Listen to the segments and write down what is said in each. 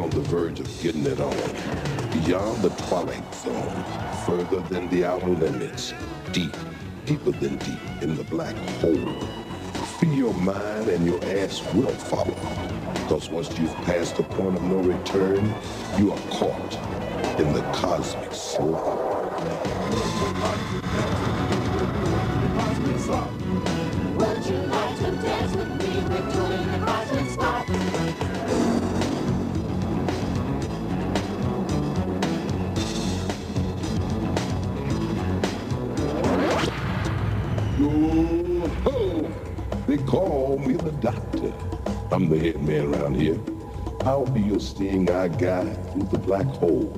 standing on the verge of getting it on. Beyond the twilight zone, further than the outer limits, deep, deeper than deep in the black hole. Free your mind and your ass will follow. Because once you've passed the point of no return, you are caught in the cosmic slump. Would you like to dance with me? We're doing the cosmic slump. Yo-ho! They call me the doctor. I'm the head man around here. I'll be your seeing eye guide through the black hole.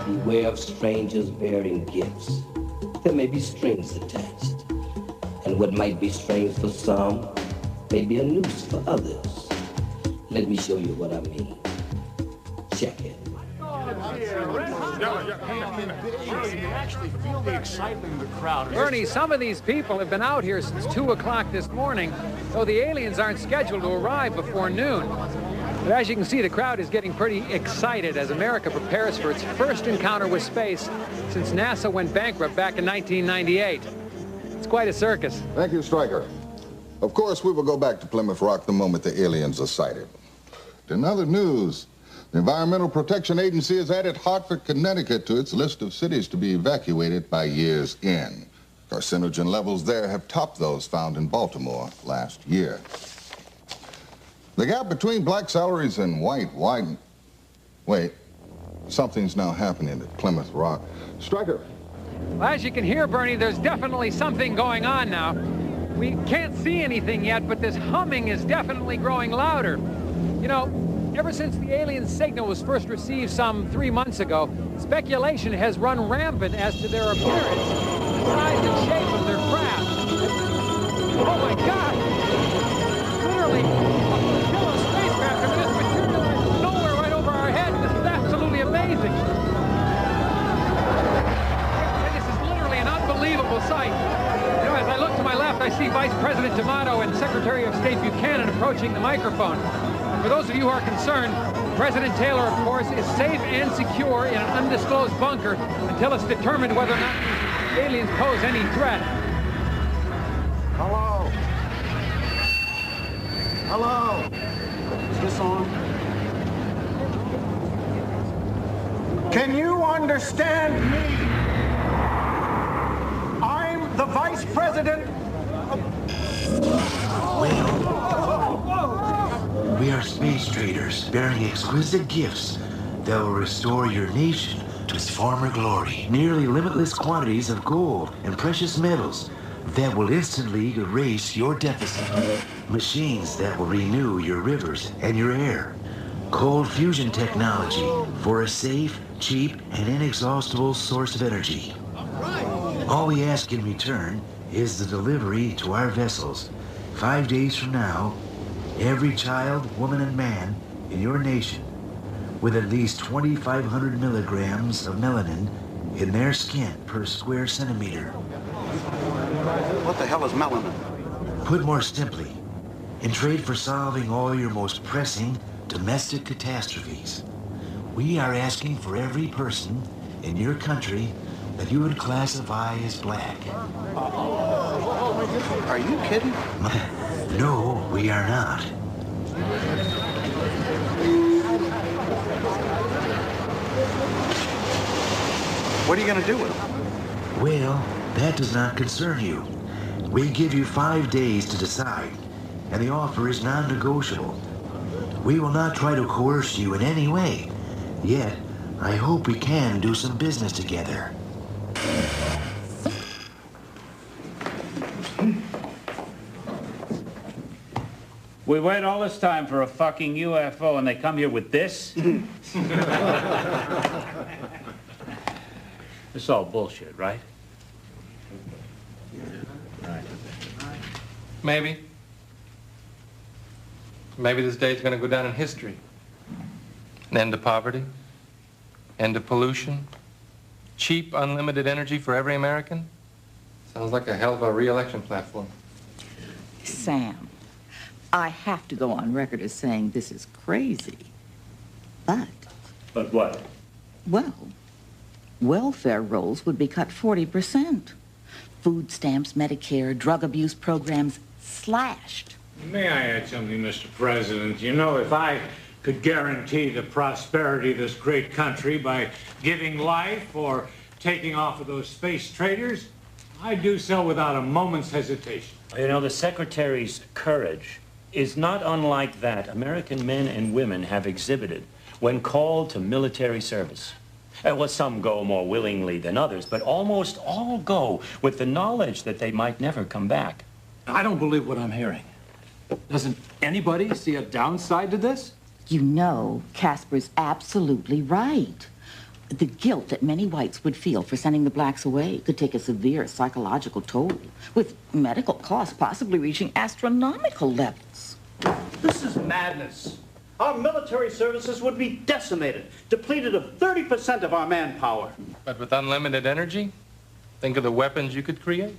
Beware of strangers bearing gifts. There may be strings attached. And what might be strange for some may be a noose for others. Let me show you what I mean. Check it. Feel the excitement in the crowd. Bernie, some of these people have been out here since 2 o'clock this morning, though the aliens aren't scheduled to arrive before noon. But as you can see, the crowd is getting pretty excited as America prepares for its first encounter with space since NASA went bankrupt back in 1998. It's quite a circus. Thank you, Stryker. Of course, we will go back to Plymouth Rock the moment the aliens are sighted. In other news, the Environmental Protection Agency has added Hartford, Connecticut to its list of cities to be evacuated by year's end. Carcinogen levels there have topped those found in Baltimore last year. The gap between black salaries and white widened. Wait, something's now happening at Plymouth Rock. Stryker. Well, as you can hear, Bernie, there's definitely something going on now. We can't see anything yet, but this humming is definitely growing louder. You know, ever since the alien signal was first received some 3 months ago, speculation has run rampant as to their appearance, the size and shape of their craft. Oh my God! Literally, a flotilla of spacecraft have just materialized from nowhere right over our heads. This is absolutely amazing. And this is literally an unbelievable sight. You know, as I look to my left, I see Vice President D'Amato and Secretary of State Buchanan approaching the microphone. For those of you who are concerned, President Taylor, of course, is safe and secure in an undisclosed bunker until it's determined whether or not the aliens pose any threat. Hello? Hello? Is this on? Can you understand me? I'm the Vice President of... We are space traders bearing exquisite gifts that will restore your nation to its former glory. Nearly limitless quantities of gold and precious metals that will instantly erase your deficit. Machines that will renew your rivers and your air. Cold fusion technology for a safe, cheap, and inexhaustible source of energy. All we ask in return is the delivery to our vessels 5 days from now. Every child, woman, and man in your nation with at least 2,500 milligrams of melanin in their skin per square centimeter. What the hell is melanin? Put more simply, in trade for solving all your most pressing domestic catastrophes, we are asking for every person in your country that you would classify as black. Are you kidding? No, we are not. What are you going to do with them? Well, that does not concern you. We give you 5 days to decide, and the offer is non-negotiable. We will not try to coerce you in any way. Yet, I hope we can do some business together. We wait all this time for a fucking UFO and they come here with this? It's all bullshit, right? Right. Maybe. Maybe this day's gonna go down in history. An end to poverty, end to pollution, cheap, unlimited energy for every American. Sounds like a hell of a re-election platform. Sam, I have to go on record as saying this is crazy. But what? Well, welfare rolls would be cut 40%. Food stamps, Medicare, drug abuse programs slashed. May I add something, Mr. President? You know, if I could guarantee the prosperity of this great country by giving life or taking off of those space traders, I'd do so without a moment's hesitation. You know, the Secretary's courage is not unlike that American men and women have exhibited when called to military service. Well, some go more willingly than others, but almost all go with the knowledge that they might never come back. I don't believe what I'm hearing. Doesn't anybody see a downside to this? You know, Casper's absolutely right. The guilt that many whites would feel for sending the blacks away could take a severe psychological toll, with medical costs possibly reaching astronomical levels. This is madness. Our military services would be decimated, depleted of 30% of our manpower. But with unlimited energy, think of the weapons you could create.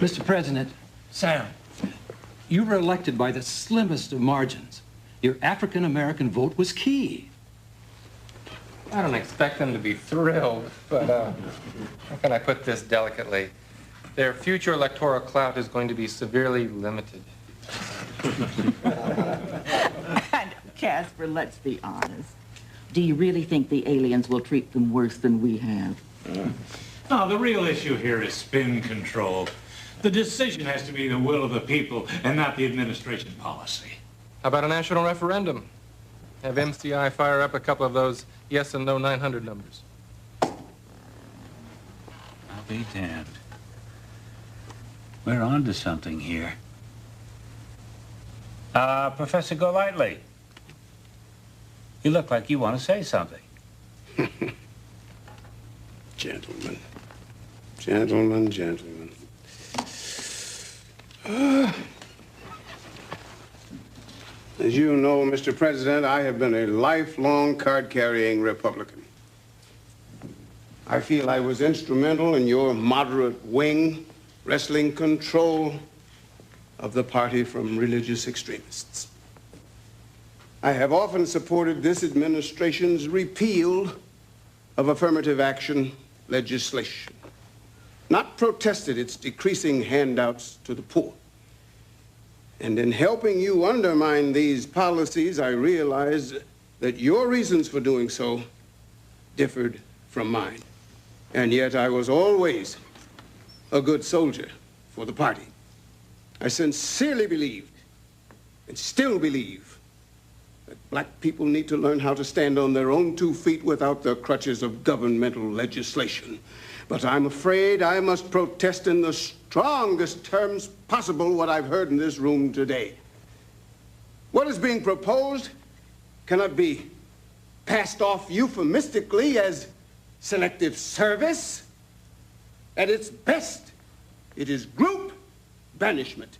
Mr. President, Sam, you were elected by the slimmest of margins. Your African-American vote was key. I don't expect them to be thrilled, but how can I put this delicately? Their future electoral clout is going to be severely limited. And Casper, let's be honest. Do you really think the aliens will treat them worse than we have? No, the real issue here is spin control. The decision has to be the will of the people and not the administration policy. How about a national referendum? Have MCI fire up a couple of those yes and no 900 numbers. I'll be damned. We're on to something here. Professor Golightly, you look like you want to say something. Gentlemen. Gentlemen, gentlemen. As you know, Mr. President, I have been a lifelong card-carrying Republican. I feel I was instrumental in your moderate wing wresting control of the party from religious extremists. I have often supported this administration's repeal of affirmative action legislation, not protested its decreasing handouts to the poor. And in helping you undermine these policies, I realized that your reasons for doing so differed from mine. And yet I was always a good soldier for the party. I sincerely believed, and still believe, that black people need to learn how to stand on their own 2 feet without the crutches of governmental legislation. But I'm afraid I must protest in the strongest terms possible what I've heard in this room today. What is being proposed cannot be passed off euphemistically as selective service. At its best, it is group banishment.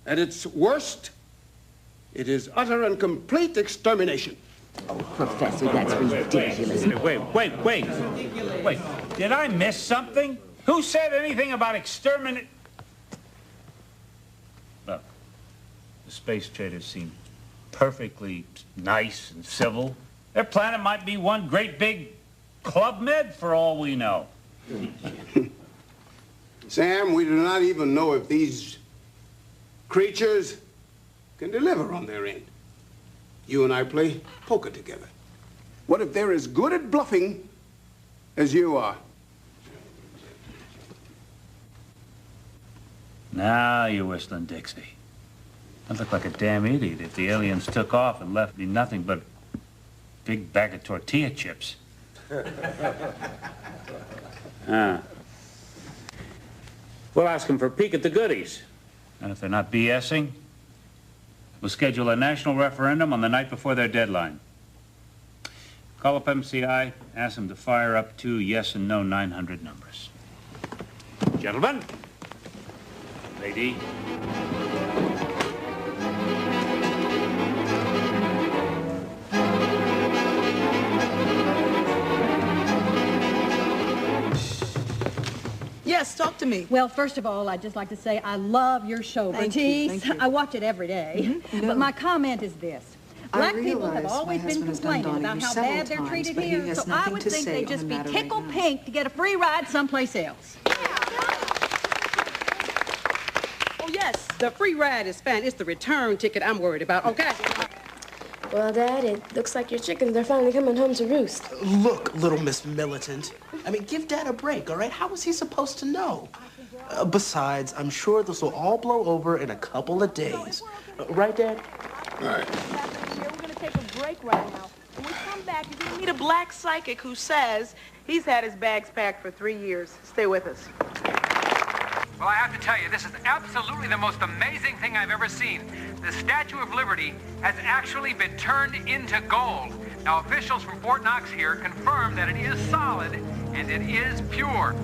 At its worst, it is utter and complete extermination. Oh, Professor, that's ridiculous. Wait. Did I miss something? Who said anything about exterminate? Look, the space traders seem perfectly nice and civil. Their planet might be one great big Club Med for all we know. Sam, we do not even know if these creatures can deliver on their end. You and I play poker together. What if they're as good at bluffing as you are? Now you're whistling Dixie. I'd look like a damn idiot if the aliens took off and left me nothing but a big bag of tortilla chips. We'll ask them for a peek at the goodies. And if they're not BSing, we'll schedule a national referendum on the night before their deadline. Call up MCI, ask them to fire up 2 yes and no 900 numbers. Gentlemen. Lady. Yes, talk to me. Well, first of all, I'd just like to say I love your show, Thank Bertice. you, thank you. I watch it every day. But my comment is this. Black people have always been complaining about how bad they're treated here, so I would think they'd just be tickled pink to get a free ride someplace else. Oh, yes, the free ride is fine. It's the return ticket I'm worried about, okay? Well, Dad, it looks like your chickens are finally coming home to roost. Look, little Miss Militant. I mean, give Dad a break, all right? How was he supposed to know? Besides, I'm sure this will all blow over in a couple of days. Right, Dad? Right. We're going to take a break right now. When we come back, you're going to meet a black psychic who says he's had his bags packed for 3 years. Stay with us. Well, I have to tell you, this is absolutely the most amazing thing I've ever seen. The Statue of Liberty has actually been turned into gold. Now, officials from Fort Knox here confirm that it is solid and it is pure.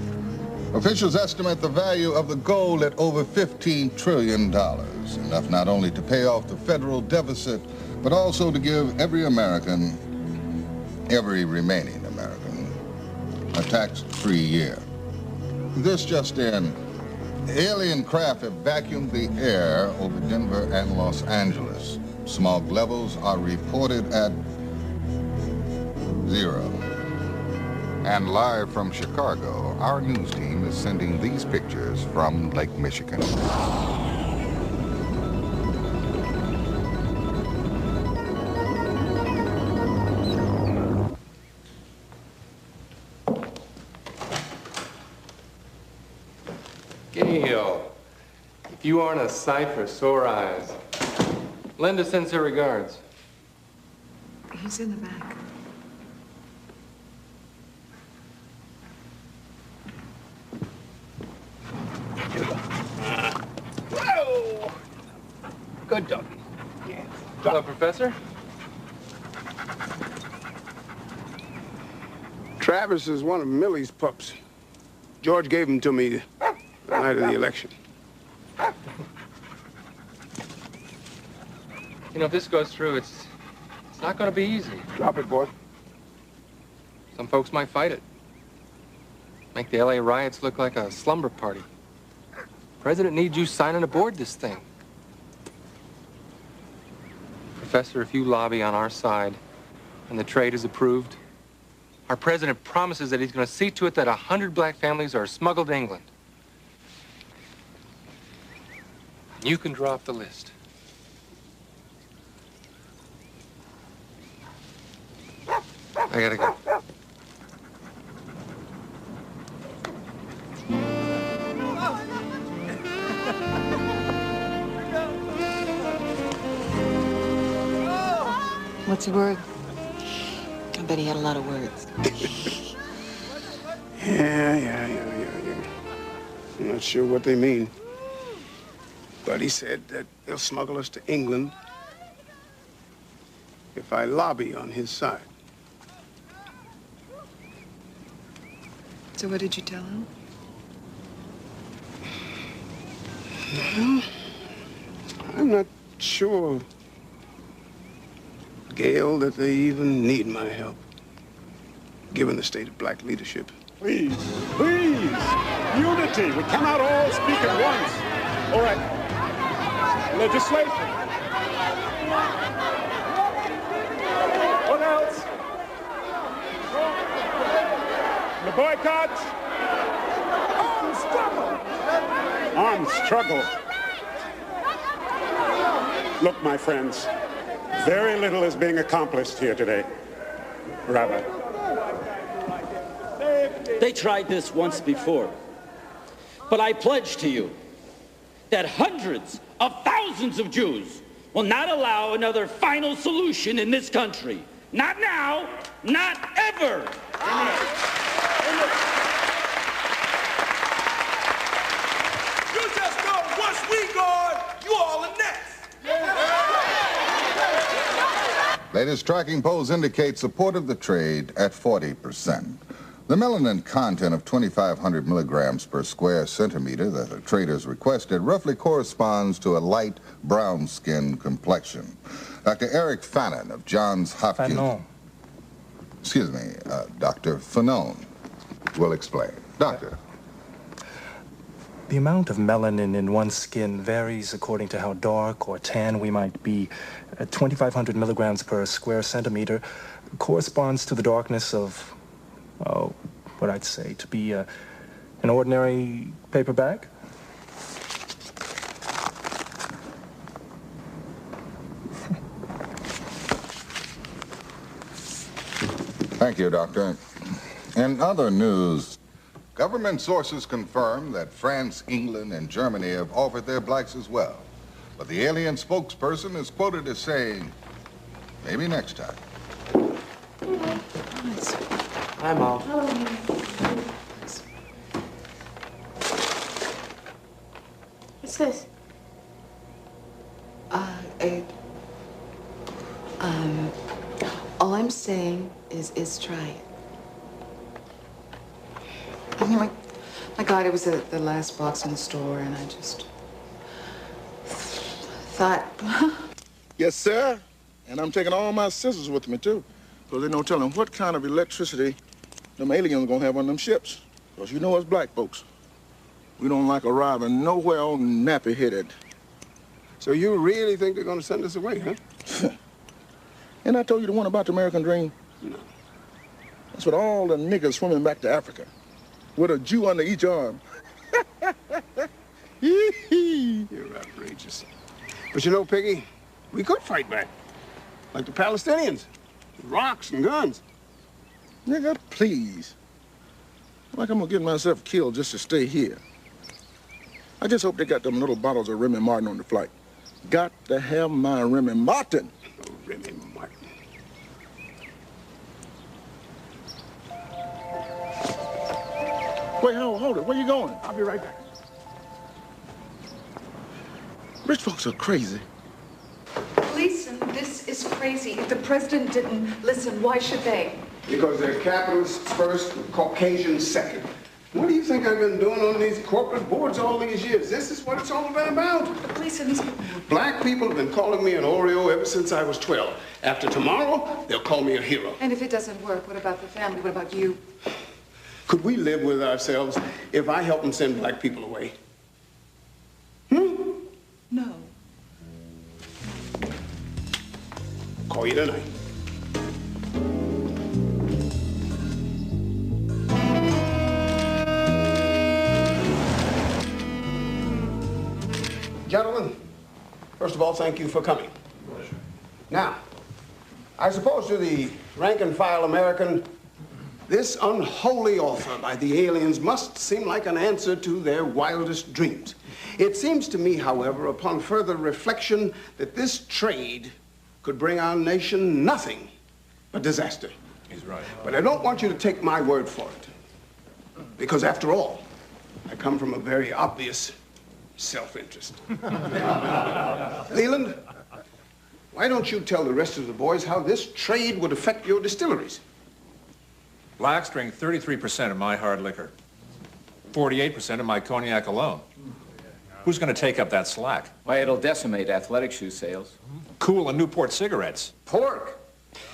Officials estimate the value of the gold at over $15 trillion, enough not only to pay off the federal deficit, but also to give every American, every remaining American, a tax-free year. This just in, alien craft have vacuumed the air over Denver and Los Angeles. Smog levels are reported at 0. And live from Chicago, our news team is sending these pictures from Lake Michigan. Gail, if you aren't a sight for sore eyes, Linda sends her regards. He's in the back. Whoa! Good doggy. Yeah. Hello, Professor. Travis is one of Millie's pups. George gave him to me the night of the election. You know, if this goes through, it's not going to be easy. Drop it, boy. Some folks might fight it. Make the LA riots look like a slumber party. President needs you signing aboard this thing. Professor, if you lobby on our side and the trade is approved, our president promises that he's going to see to it that 100 black families are smuggled to England. You can draw up the list. I gotta go. What's the word? I bet he had a lot of words. Yeah. I'm not sure what they mean. But he said that they'll smuggle us to England if I lobby on his side. So what did you tell him? Well, I'm not sure, Gail, that they even need my help, given the state of black leadership. Please, unity. We cannot all speak at once. All right. Legislation. What else? The boycott. Armed struggle. Look, my friends, very little is being accomplished here today. Rather. They tried this once before. But I pledge to you that hundreds of thousands of Jews will not allow another final solution in this country. Not now, not ever. You just know once we gone, you all are next. Latest tracking polls indicate support of the trade at 40%. The melanin content of 2,500 milligrams per square centimeter that the traders requested roughly corresponds to a light brown skin complexion. Dr. Eric Fannin of Johns Hopkins... Fanon. Excuse me, Dr. Fanon will explain. Doctor. The amount of melanin in one's skin varies according to how dark or tan we might be. 2,500 milligrams per square centimeter corresponds to the darkness of, oh, what I'd say to be an ordinary paper bag. Thank you, Doctor. In other news, government sources confirm that France, England, and Germany have offered their blacks as well. But the alien spokesperson is quoted as saying, maybe next time. Hi, Mom. What's this? All I'm saying is try it. I mean, my God, it was the last box in the store, and I just thought. Yes, sir. And I'm taking all my scissors with me, too. Because there's no telling what kind of electricity them aliens are going to have on them ships. Because you know us black folks, we don't like arriving nowhere all nappy-headed. So you really think they're going to send us away, huh? And I told you the one about the American dream? No. That's what all the niggas swimming back to Africa with a Jew under each arm. You're outrageous. But you know, Piggy, we could fight back. Like the Palestinians. With rocks and guns. Nigga, please. Like I'm gonna get myself killed just to stay here. I just hope they got them little bottles of Remy Martin on the flight. Got to have my Remy Martin. Oh, Remy Martin. Wait, hold it. Where you going? I'll be right back. Rich folks are crazy. Listen, this is crazy. If the president didn't listen, why should they? Because they're capitalists first, Caucasians second. What do you think I've been doing on these corporate boards all these years? This is what it's all been about. The police and these people. Black people have been calling me an Oreo ever since I was 12. After tomorrow, they'll call me a hero. And if it doesn't work, what about the family? What about you? Could we live with ourselves if I help them send black people away? No. Call you tonight. Gentlemen, first of all, thank you for coming. Pleasure. Now, I suppose to the rank and file American, this unholy offer by the aliens must seem like an answer to their wildest dreams. It seems to me, however, upon further reflection, that this trade could bring our nation nothing but disaster. He's right. But I don't want you to take my word for it. Because after all, I come from a very obvious self-interest. Leland, why don't you tell the rest of the boys how this trade would affect your distilleries? Blacks drink 33% of my hard liquor, 48% of my cognac alone. Who's going to take up that slack? Why, it'll decimate athletic shoe sales. Cool and Newport cigarettes. Pork.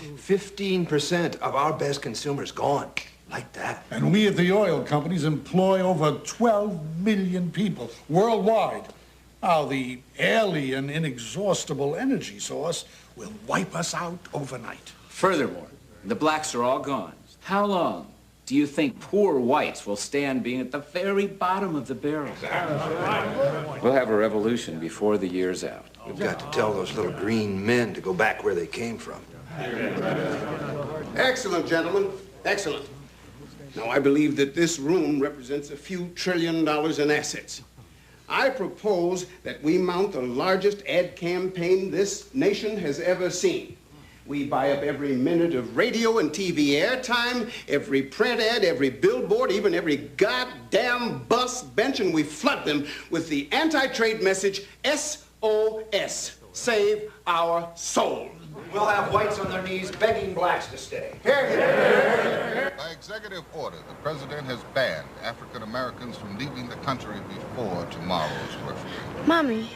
15% of our best consumers gone. Like that. And we at the oil companies employ over 12 million people worldwide. Now, the alien inexhaustible energy source will wipe us out overnight. Furthermore, the blacks are all gone. How long do you think poor whites will stand being at the very bottom of the barrel? We'll have a revolution before the year's out. We've got to tell those little green men to go back where they came from. Excellent, gentlemen. Excellent. Now, I believe that this room represents a few $1 trillion in assets. I propose that we mount the largest ad campaign this nation has ever seen. We buy up every minute of radio and TV airtime, every print ad, every billboard, even every goddamn bus bench, and we flood them with the anti-trade message, SOS, save our soul. We'll have whites on their knees begging blacks to stay. Here, here. By executive order, the president has banned African Americans from leaving the country before tomorrow's curfew. Mommy,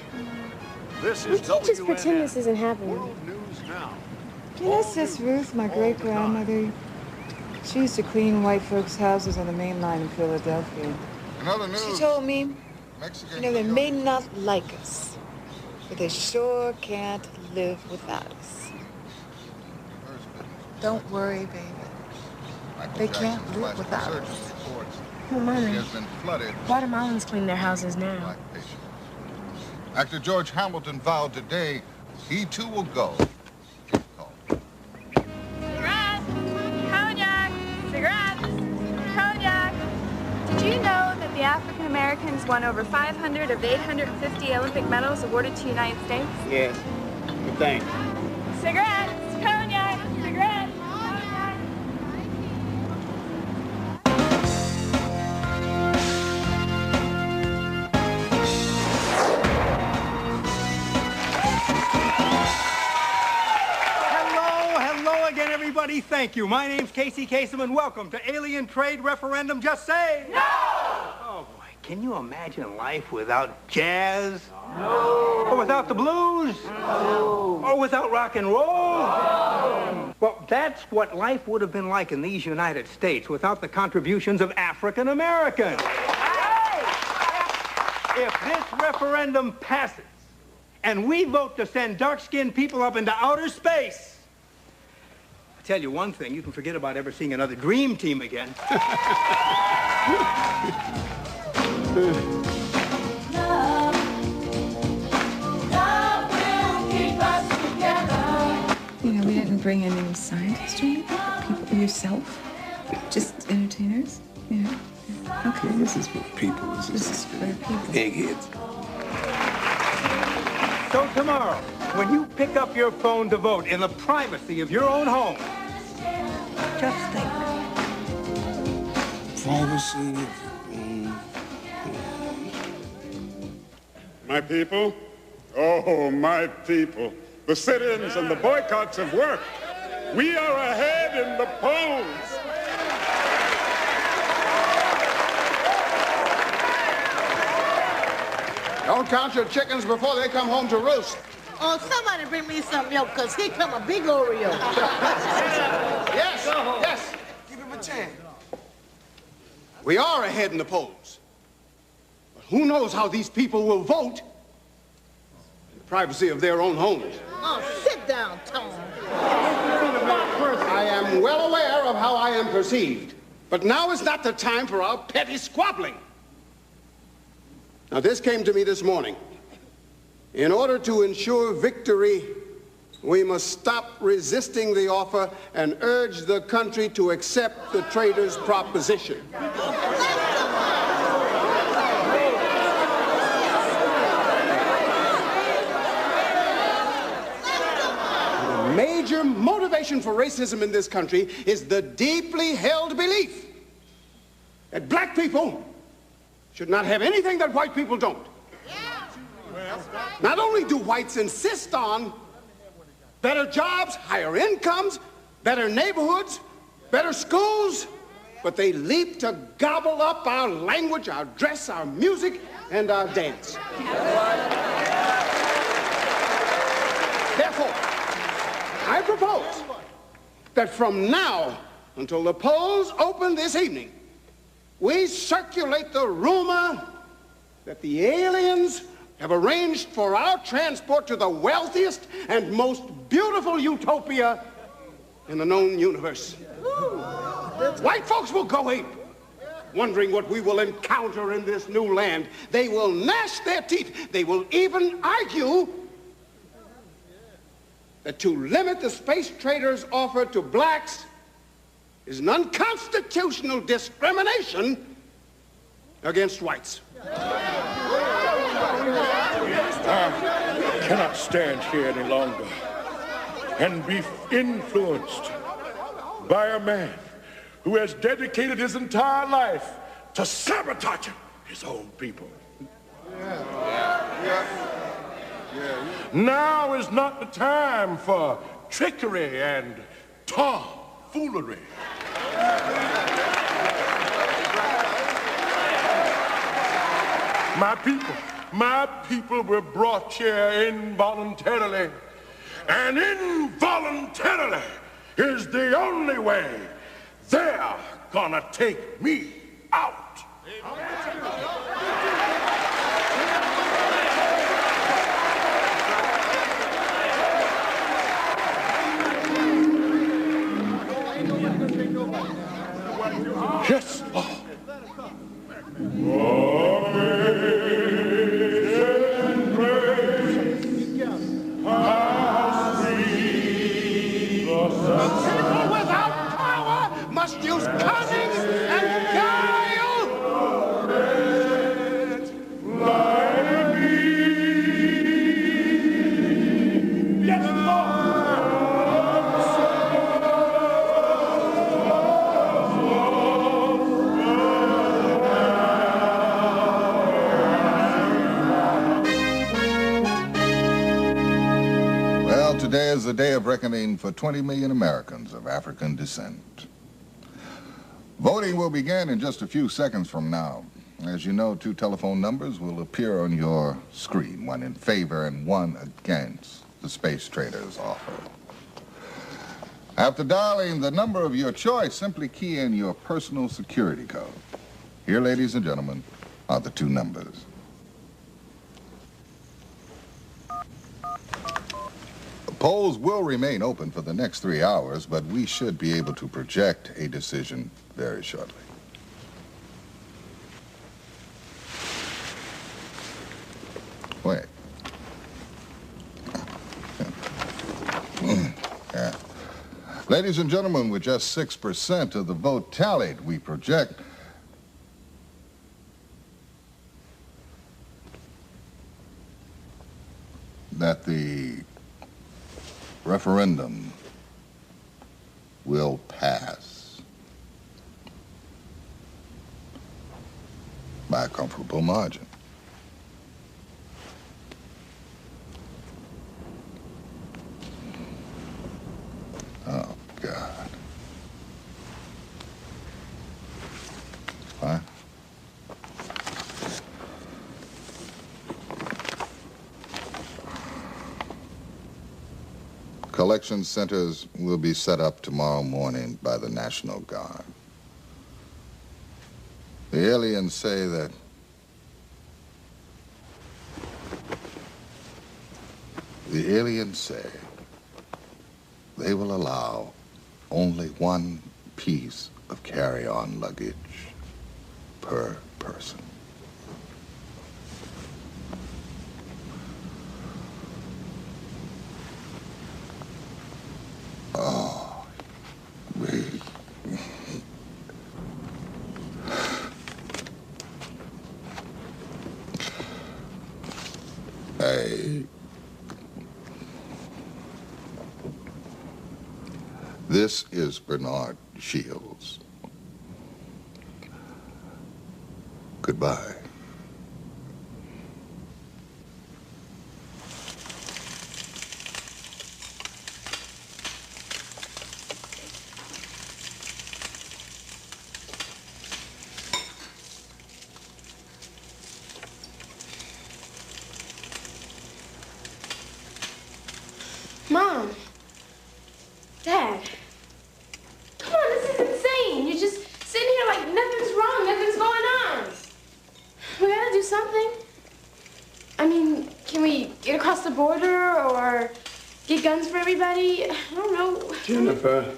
This we is can't just pretend WNN. this isn't happening. World News Now. You know, Sis Ruth, my great-grandmother, she used to clean white folks' houses on the main line in Philadelphia. In other news, She told me You know, they may not like us, but they sure can't live without us. Don't worry, baby. They can't live without us. Oh, Mommy, Guatemalans clean their houses now. Actor George Hamilton vowed today he too will go. Cigarettes! Cognac! Cigarettes! Cognac! Did you know that the African Americans won over 500 of the 850 Olympic medals awarded to the United States? Yes. Good thing. Cigarettes! Cognac! Cigarettes! Cognac! Hello again, everybody. Thank you. My name's Casey Kasem, and welcome to Alien Trade Referendum. Just say no! Oh, boy. Can you imagine life without jazz? No. Or without the blues? No. Or without rock and roll? No. Well, that's what life would have been like in these United States without the contributions of African Americans. If this referendum passes, and we vote to send dark-skinned people up into outer space, I'll tell you one thing, you can forget about ever seeing another dream team again. You know, we didn't bring any scientists or anything. People, yourself, just entertainers. You know. Okay. This is for people. This is for people. Eggheads. So tomorrow, when you pick up your phone to vote in the privacy of your own home, just think. Privacy of your own home. My people, oh, my people, the sit-ins and the boycotts have worked. We are ahead in the polls. Don't count your chickens before they come home to roost. Oh, somebody bring me some milk, because here come a big Oreo. Yes, yes. Give him a chance. We are ahead in the polls. But who knows how these people will vote in the privacy of their own homes. Oh, sit down, Tom. I am well aware of how I am perceived. But now is not the time for our petty squabbling. Now, this came to me this morning. In order to ensure victory, we must stop resisting the offer and urge the country to accept the traitors' proposition. The major motivation for racism in this country is the deeply held belief that black people should not have anything that white people don't. Not only do whites insist on better jobs, higher incomes, better neighborhoods, better schools, but they leap to gobble up our language, our dress, our music, and our dance. Therefore, I propose that from now until the polls open this evening, we circulate the rumor that the aliens have arranged for our transport to the wealthiest and most beautiful utopia in the known universe. White folks will go ape, wondering what we will encounter in this new land. They will gnash their teeth. They will even argue that to limit the space traders' offer to blacks is an unconstitutional discrimination against whites. I cannot stand here any longer and be influenced by a man who has dedicated his entire life to sabotaging his own people. Now is not the time for trickery and tomfoolery. My people were brought here involuntarily, and involuntarily is the only way they're gonna take me out. Yes. Without power must use cunning and guile. Yes, Well, today is the day of reckoning for 20 million Americans of African descent. Voting will begin in just a few seconds from now. As you know, 2 telephone numbers will appear on your screen, one in favor and one against the space trader's offer. After dialing the number of your choice, simply key in your personal security code. Here, ladies and gentlemen, are the 2 numbers. Polls will remain open for the next 3 hours, but we should be able to project a decision very shortly. Wait. Yeah. Ladies and gentlemen, with just 6% of the vote tallied, we project that the referendum will pass by a comfortable margin. Oh, God. What? Collection centers will be set up tomorrow morning by the National Guard. The aliens say that they will allow only 1 piece of carry-on luggage per person. Oh, This is Bernard Shields. Goodbye. Mom. Dad. Come on, this is insane. You're just sitting here like nothing's wrong, nothing's going on. We gotta do something. I mean, can we get across the border or get guns for everybody? I don't know. Jennifer,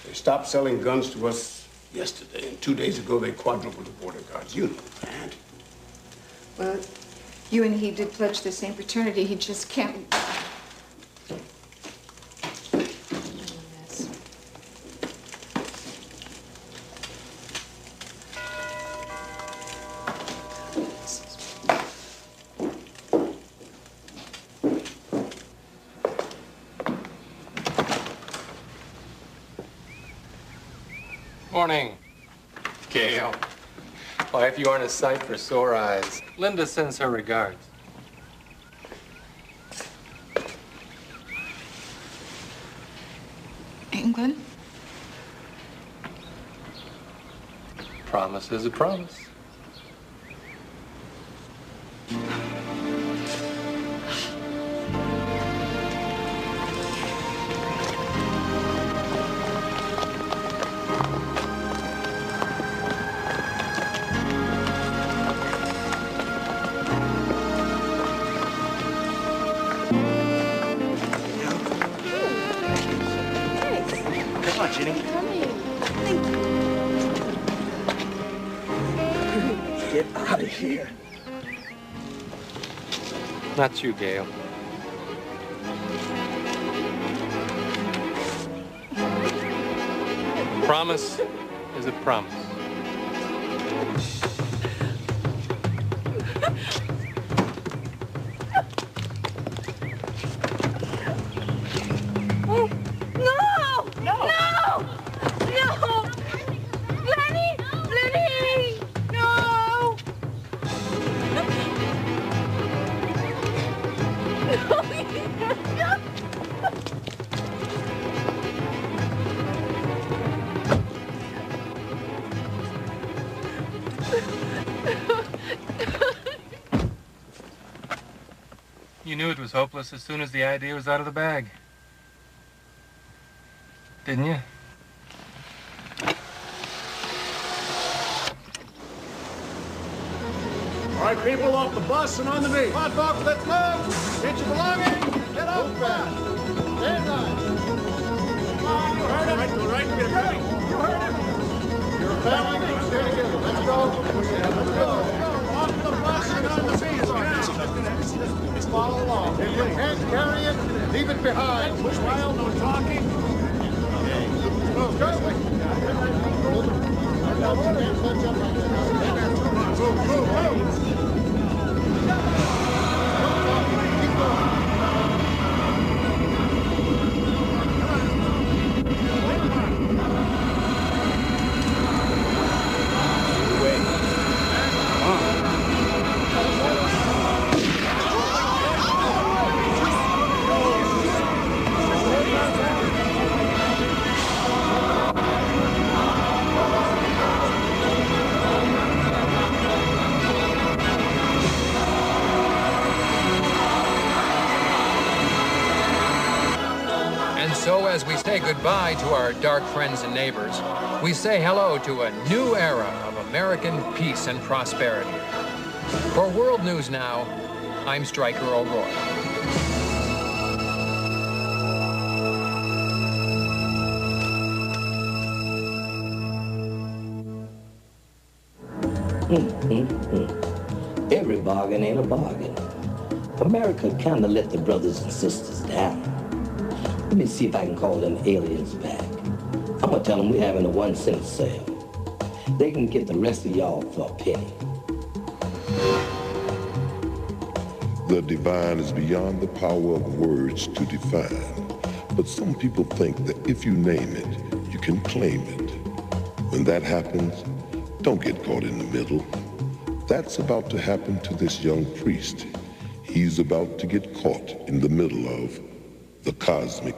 they stopped selling guns to us yesterday, and 2 days ago they quadrupled the border guards. You know that. Well, you and he did pledge the same fraternity. He just can't. Morning, Gail. Why, if you aren't a sight for sore eyes. Linda sends her regards. England? Promise is a promise. Come on, Jenny. Come in. Thank you. get out of here. Not you, Gail. Promise is a promise. You knew it was hopeless as soon as the idea was out of the bag. Didn't you? All right, people, off the bus and on the beat. Come on, folks, let's move. Get your belongings. Get off fast. Stand on. You heard him. All right, get ready. You heard him. You're a family. Stay together. Let's go. Let's go. Off the bus and on the beat. Now, follow along. If you can't carry it, leave it behind. Push wild, no talking. Move, go. Move, move, move. So as we say goodbye to our dark friends and neighbors, we say hello to a new era of American peace and prosperity. For World News Now, I'm Stryker O'Rourke. Every bargain ain't a bargain. America kind of let the brothers and sisters down. Let me see if I can call them aliens back. I'm gonna tell them we're having a 1-cent sale. They can get the rest of y'all for a penny. The divine is beyond the power of words to define. But some people think that if you name it, you can claim it. When that happens, don't get caught in the middle. That's about to happen to this young priest. He's about to get caught in the middle of the cosmic